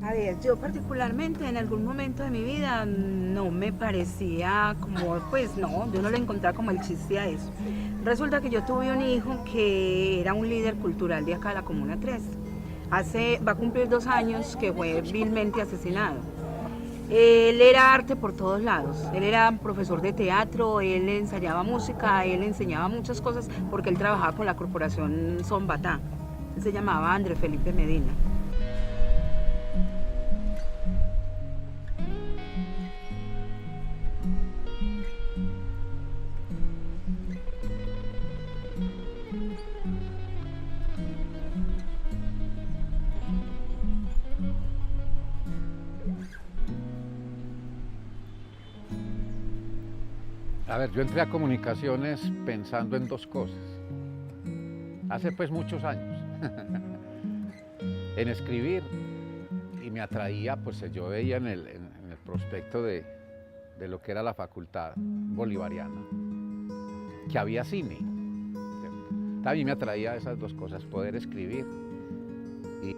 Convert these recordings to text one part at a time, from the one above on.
A ver, yo particularmente en algún momento de mi vida no me parecía como, pues no, yo no le encontraba como el chiste a eso. Resulta que yo tuve un hijo que era un líder cultural de acá de la Comuna 3. Va a cumplir 2 años que fue vilmente asesinado. Él era arte por todos lados. Él era profesor de teatro, él ensayaba música, él enseñaba muchas cosas porque él trabajaba con la corporación Sombatá. Él se llamaba André Felipe Medina. A ver, yo entré a comunicaciones pensando en dos cosas. Hace pues muchos años. En escribir, y me atraía, pues yo veía en el prospecto de lo que era la facultad bolivariana, que había cine. ¿Cierto? A mí me atraía esas dos cosas, poder escribir y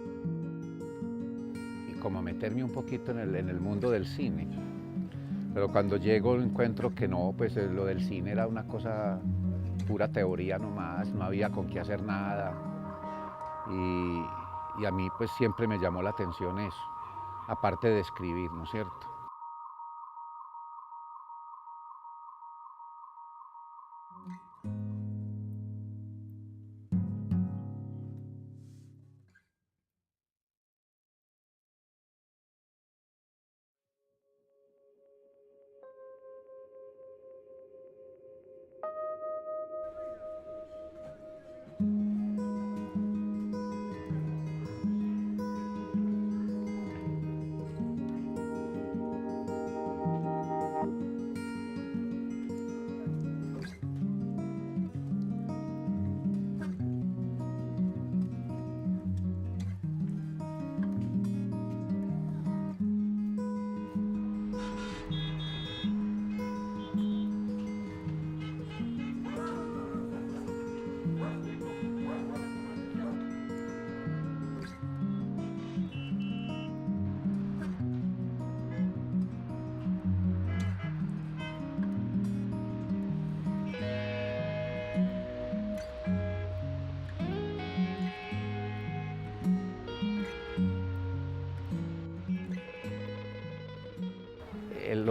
como meterme un poquito en el mundo del cine. Pero cuando llego encuentro que no, pues lo del cine era una cosa pura teoría nomás, no había con qué hacer nada. Y a mí pues siempre me llamó la atención eso, aparte de escribir, ¿no es cierto?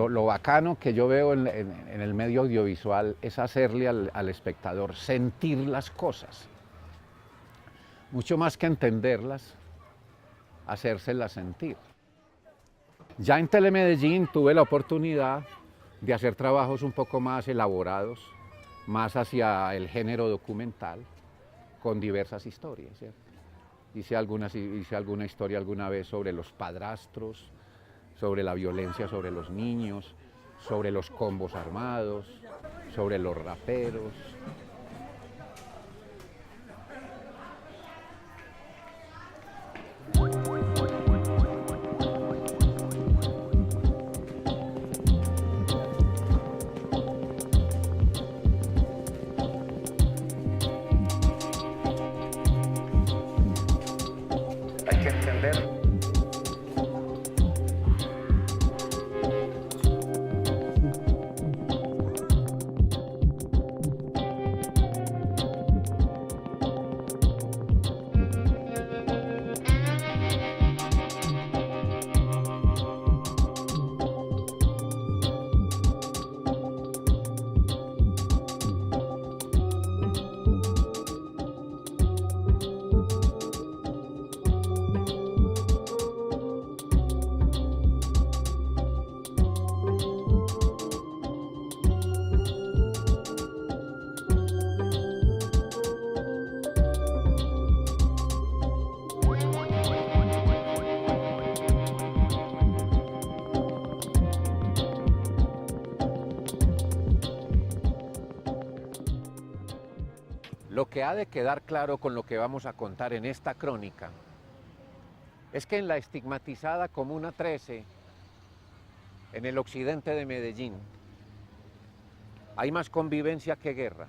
Lo bacano que yo veo en el medio audiovisual es hacerle al espectador sentir las cosas, mucho más que entenderlas, hacérselas sentir. Ya en Telemedellín tuve la oportunidad de hacer trabajos un poco más elaborados, más hacia el género documental, con diversas historias, ¿cierto? Hice alguna historia alguna vez sobre los padrastros, sobre la violencia sobre los niños, sobre los combos armados, sobre los raperos. Hay que entender. Lo que ha de quedar claro con lo que vamos a contar en esta crónica es que en la estigmatizada Comuna 13, en el occidente de Medellín, hay más convivencia que guerra,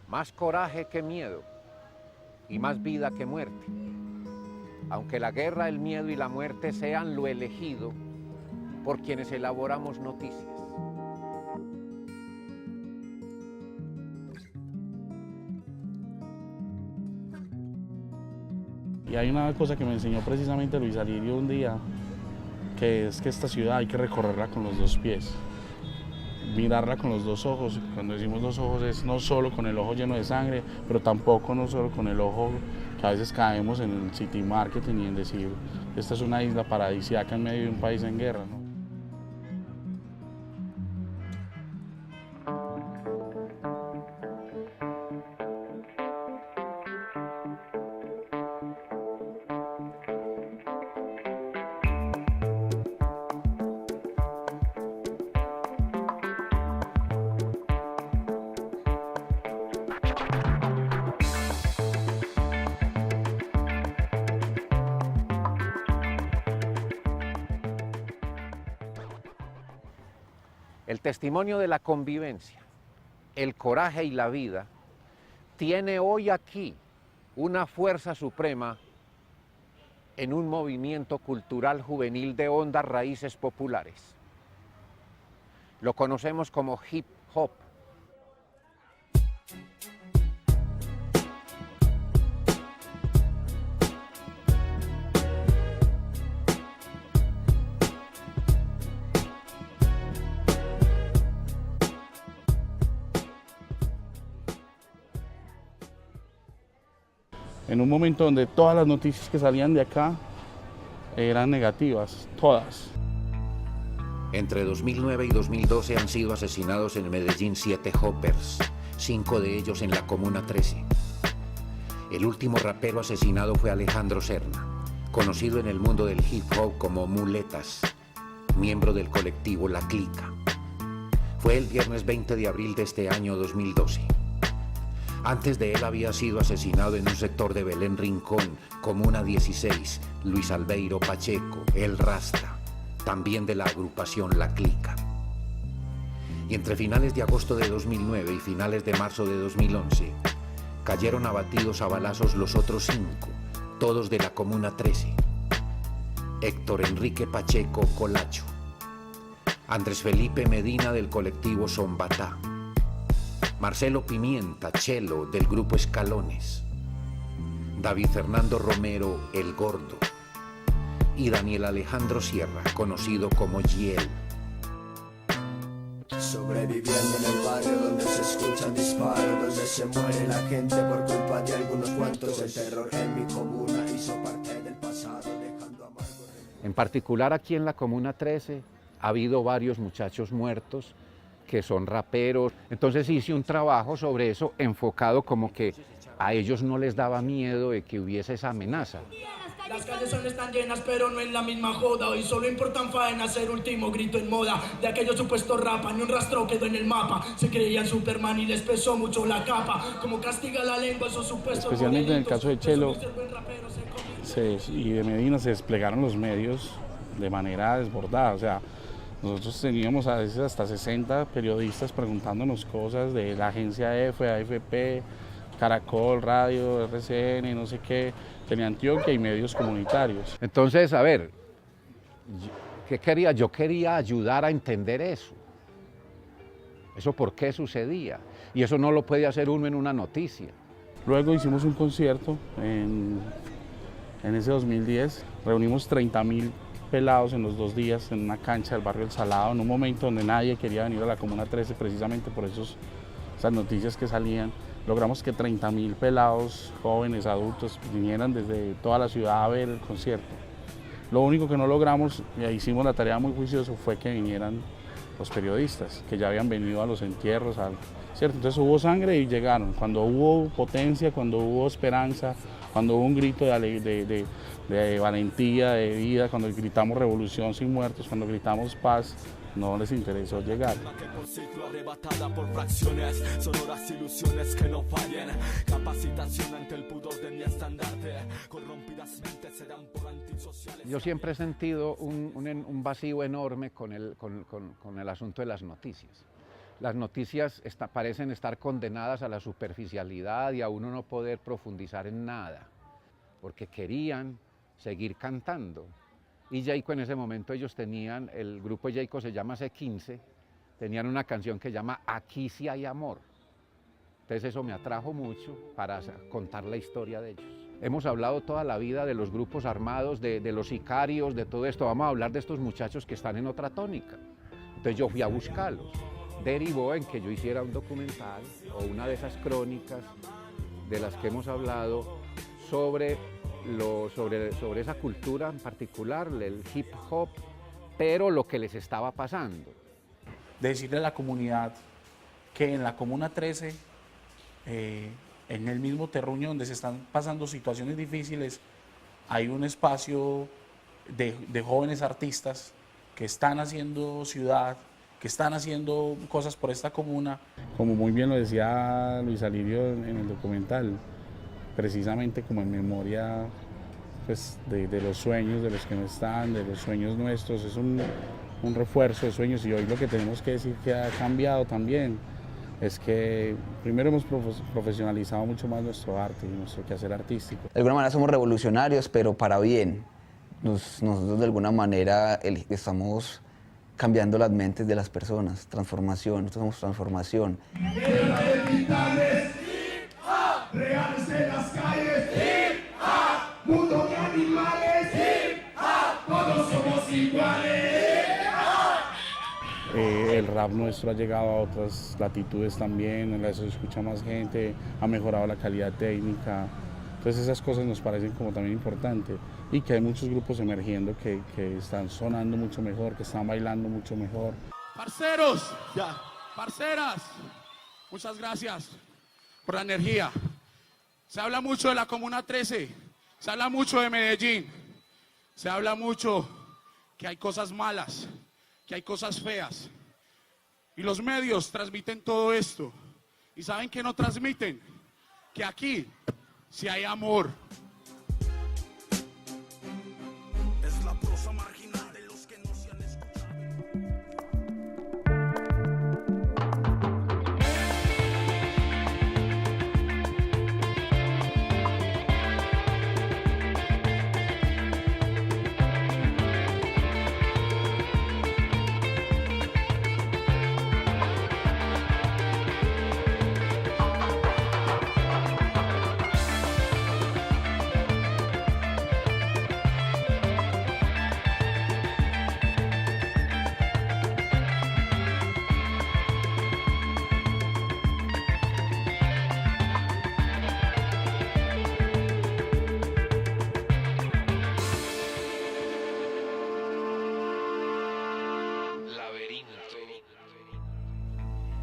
más coraje que miedo y más vida que muerte. aunque la guerra, el miedo y la muerte sean lo elegido por quienes elaboramos noticias. Y hay una cosa que me enseñó precisamente Luis Alirio un día, que es que esta ciudad hay que recorrerla con los dos pies, mirarla con los dos ojos. Cuando decimos dos ojos es no solo con el ojo lleno de sangre, pero tampoco no solo con el ojo que a veces caemos en el city marketing y en decir esta es una isla paradisíaca en medio de un país en guerra, ¿no? El testimonio de la convivencia, el coraje y la vida tiene hoy aquí una fuerza suprema en un movimiento cultural juvenil de hondas raíces populares. Lo conocemos como hip hop. En un momento donde todas las noticias que salían de acá eran negativas, todas. Entre 2009 y 2012 han sido asesinados en Medellín 7 hoppers, 5 de ellos en la Comuna 13. El último rapero asesinado fue Alejandro Serna, conocido en el mundo del hip hop como Muletas, miembro del colectivo La Clica. Fue el viernes 20 de abril de este año 2012. Antes de él había sido asesinado en un sector de Belén Rincón, Comuna 16, Luis Albeiro Pacheco, el Rasta, también de la agrupación La Clica. Y entre finales de agosto de 2009 y finales de marzo de 2011, cayeron abatidos a balazos los otros 5, todos de la Comuna 13. Héctor Enrique Pacheco Colacho, Andrés Felipe Medina del colectivo Zombatá, Marcelo Pimienta Chelo del grupo Escalones, David Fernando Romero El Gordo y Daniel Alejandro Sierra, conocido como Giel. Sobreviviendo en el barrio donde se escuchan disparos, donde se muere la gente por culpa de algunos cuantos. El terror en mi comuna hizo parte del pasado, dejando amargo. En particular aquí en la Comuna 13 ha habido varios muchachos muertos que son raperos. Entonces hice un trabajo sobre eso enfocado como que a ellos no les daba miedo de que hubiese esa amenaza. Las calles están llenas, pero no en la misma joda. Hoy solo importan faenas, el último grito en moda. De aquellos supuestos rapa, ni un rastro quedó en el mapa. Se creían Superman y les pesó mucho la capa. Como castiga la lengua esos supuestos. Especialmente en el caso de Chelo y de Medina se desplegaron los medios de manera desbordada. O sea, nosotros teníamos a veces hasta 60 periodistas preguntándonos cosas de la agencia EFE, AFP, Caracol, Radio, RCN, no sé qué, Teleantioquia y medios comunitarios. Entonces, a ver, ¿qué quería? Yo quería ayudar a entender eso. ¿Eso por qué sucedía? Y eso no lo puede hacer uno en una noticia. Luego hicimos un concierto en ese 2010, reunimos 30.000 pelados en los 2 días en una cancha del barrio El Salado, en un momento donde nadie quería venir a la Comuna 13 precisamente por esas noticias que salían. Logramos que 30.000 pelados, jóvenes, adultos, vinieran desde toda la ciudad a ver el concierto. Lo único que no logramos, y hicimos la tarea muy juicioso, fue que vinieran los periodistas, que ya habían venido a los entierros, ¿cierto? Entonces hubo sangre y llegaron. Cuando hubo potencia, cuando hubo esperanza, cuando hubo un grito de valentía, de vida, cuando gritamos revolución sin muertos, cuando gritamos paz, no les interesó llegar. Arrebatada por fracciones, sonoras ilusiones que no fallen, capacitación ante el pudor de mi estandarte, corrompidas mentes serán por antisociales. Yo siempre he sentido un vacío enorme con el asunto de las noticias. Las noticias parecen estar condenadas a la superficialidad y a uno no poder profundizar en nada, porque querían seguir cantando. Y Jayco en ese momento ellos tenían, el grupo Jayco se llama C15, tenían una canción que se llama Aquí sí hay amor. Entonces eso me atrajo mucho para contar la historia de ellos. Hemos hablado toda la vida de los grupos armados, de los sicarios, de todo esto. Vamos a hablar de estos muchachos que están en otra tónica. Entonces yo fui a buscarlos. Derivó en que yo hiciera un documental o una de esas crónicas de las que hemos hablado sobre esa cultura en particular, el hip hop, pero lo que les estaba pasando. Decirle a la comunidad que en la Comuna 13, en el mismo terruño donde se están pasando situaciones difíciles, hay un espacio de jóvenes artistas que están haciendo ciudad, que están haciendo cosas por esta comuna. Como muy bien lo decía Luis Alirio en el documental, precisamente como en memoria pues, de los sueños de los que no están, de los sueños nuestros, es un refuerzo de sueños. Y hoy lo que tenemos que decir que ha cambiado también es que primero hemos profesionalizado mucho más nuestro arte y nuestro quehacer artístico. De alguna manera somos revolucionarios, pero para bien. Nosotros de alguna manera estamos cambiando las mentes de las personas, transformación, nosotros somos transformación. Reales en las calles, mundo de animales, todos somos iguales. El rap nuestro ha llegado a otras latitudes también, eso se escucha más gente, ha mejorado la calidad técnica. Entonces esas cosas nos parecen como también importantes y que hay muchos grupos emergiendo que están sonando mucho mejor, que están bailando mucho mejor. Parceros, parceras, muchas gracias por la energía. Se habla mucho de la Comuna 13, se habla mucho de Medellín, se habla mucho que hay cosas malas, que hay cosas feas. Y los medios transmiten todo esto. ¿Y saben qué no transmiten? Que aquí sí hay amor. Es la prosa marginal de los que no se han escuchado.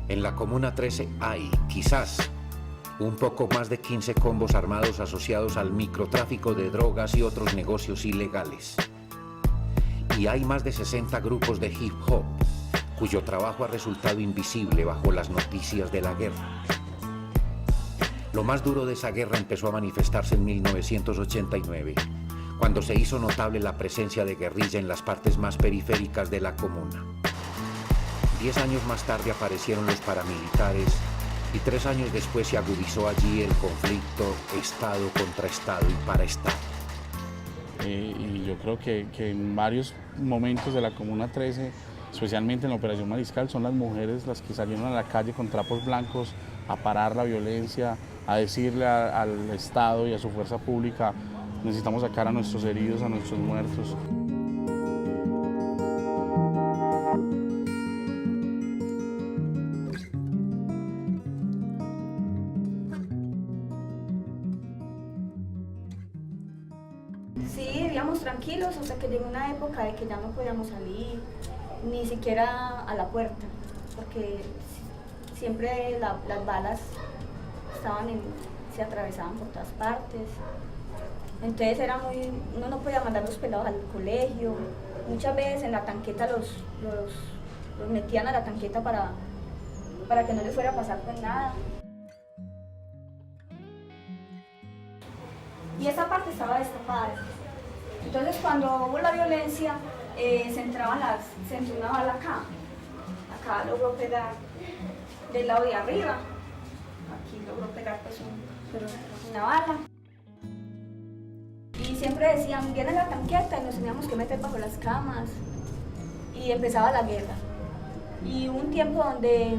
En la Comuna 13 hay, quizás, un poco más de 15 combos armados asociados al microtráfico de drogas y otros negocios ilegales. Y hay más de 60 grupos de hip hop, cuyo trabajo ha resultado invisible bajo las noticias de la guerra. Lo más duro de esa guerra empezó a manifestarse en 1989, cuando se hizo notable la presencia de guerrilla en las partes más periféricas de la comuna. 10 años más tarde aparecieron los paramilitares y 3 años después se agudizó allí el conflicto Estado contra Estado y para Estado. Y yo creo que en varios momentos de la Comuna 13, especialmente en la Operación Mariscal, son las mujeres las que salieron a la calle con trapos blancos a parar la violencia, a decirle al Estado y a su fuerza pública: necesitamos sacar a nuestros heridos, a nuestros muertos. Sí, vivíamos tranquilos hasta que llegó una época de que ya no podíamos salir, ni siquiera a la puerta, porque siempre las balas se atravesaban por todas partes. Entonces uno no podía mandar los pelados al colegio. Muchas veces en la tanqueta los metían a la tanqueta para que no les fuera a pasar pues nada. Y esa parte estaba destapada. Entonces cuando hubo la violencia, se entró una bala acá. Acá logró pegar del lado de arriba. Aquí logró pegar pues una bala. Y siempre decían, viene la tanqueta y nos teníamos que meter bajo las camas y empezaba la guerra. Y hubo un tiempo donde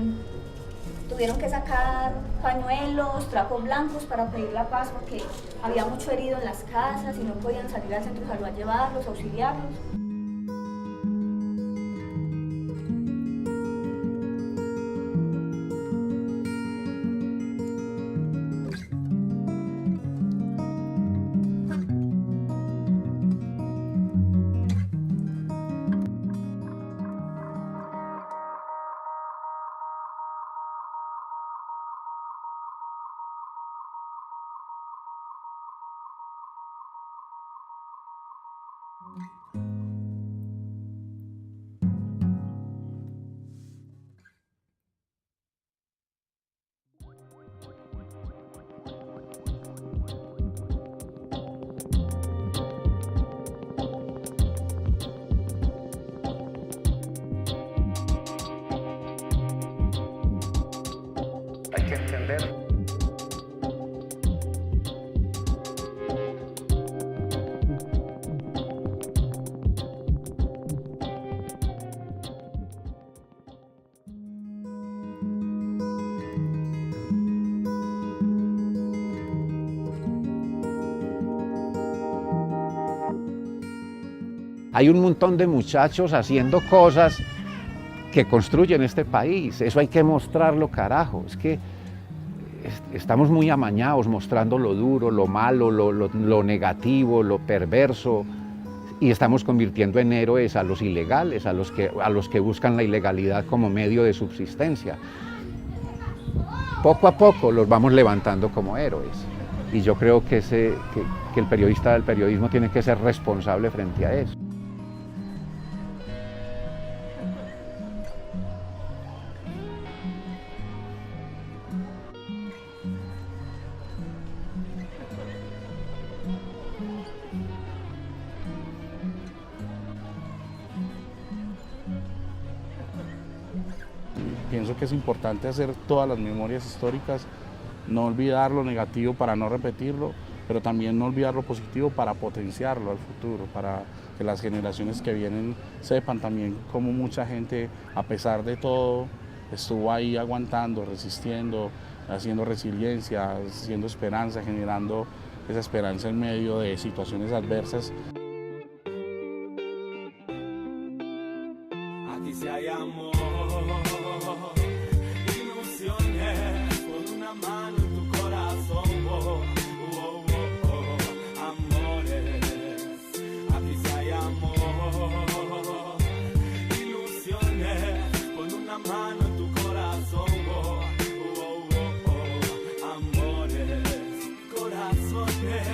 tuvieron que sacar pañuelos, trapos blancos para pedir la paz porque había mucho herido en las casas y no podían salir al centro de salud a llevarlos, a auxiliarlos. Hay que entender. Hay un montón de muchachos haciendo cosas que construyen este país. Eso hay que mostrarlo, carajo. Es que estamos muy amañados mostrando lo duro, lo malo, lo negativo, lo perverso, y estamos convirtiendo en héroes a los ilegales, a los que buscan la ilegalidad como medio de subsistencia. Poco a poco los vamos levantando como héroes. Y yo creo que el periodista del periodismo tiene que ser responsable frente a eso. Pienso que es importante hacer todas las memorias históricas, no olvidar lo negativo para no repetirlo, pero también no olvidar lo positivo para potenciarlo al futuro, para que las generaciones que vienen sepan también cómo mucha gente, a pesar de todo, estuvo ahí aguantando, resistiendo, haciendo resiliencia, haciendo esperanza, generando esa esperanza en medio de situaciones adversas. Aquí sí hay amor, ilusiones, con una mano en tu corazón, amores. Aquí sí hay amor, ilusiones, con una mano en tu corazón, amores, corazones.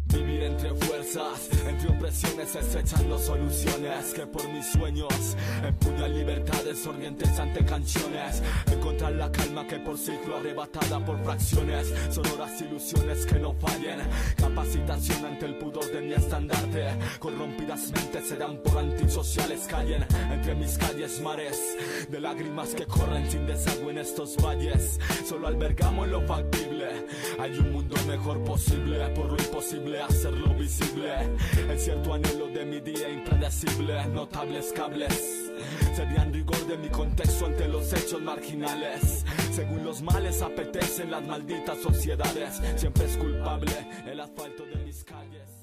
Vivir entre fuerzas, entre opresiones, estrechando soluciones que por mis sueños empuñan libertades orientes ante canciones. Encontrar la calma que por ciclo arrebatada por fracciones, sonoras ilusiones que no fallen. Capacitación ante el pudor de mi estandarte. Corrompidas mentes serán por antisociales, callen entre mis calles mares de lágrimas que corren sin desagüe en estos valles. Solo albergamos lo factible, hay un mundo mejor posible, por lo imposible hacerlo visible. El cierto anhelo de mi día impredecible, notables cables serían rigor de mi contexto ante los hechos marginales. Según los males apetecen las malditas sociedades, siempre es culpable el asfalto de mis calles.